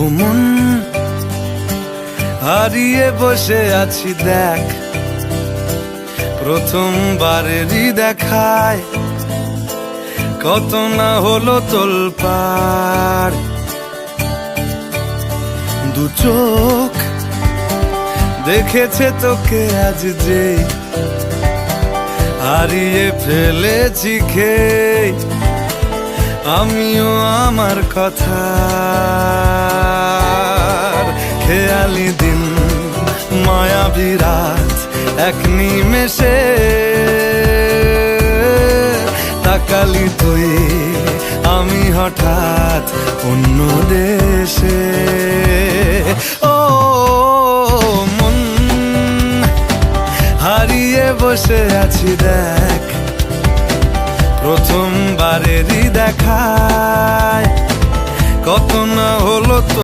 ও মন, হারিয়ে বসে আছি দেখ, প্রথমবারেরই দেখায় কত না হলো তোলপাড়। দু চোখ দেখেছে তোকে আজ যে, হারিয়ে ফেলেছি খেয়ে আমিও আমার কথা। খেয়ালি দিন, মায়াবী রাত, এক নিমেষে তাকালি তুই, আমি হঠাৎ অন্য দেশে। ও মন, হারিয়ে বসে আছি দেখ, প্রথমবারেরই দেখায় কত না হলো।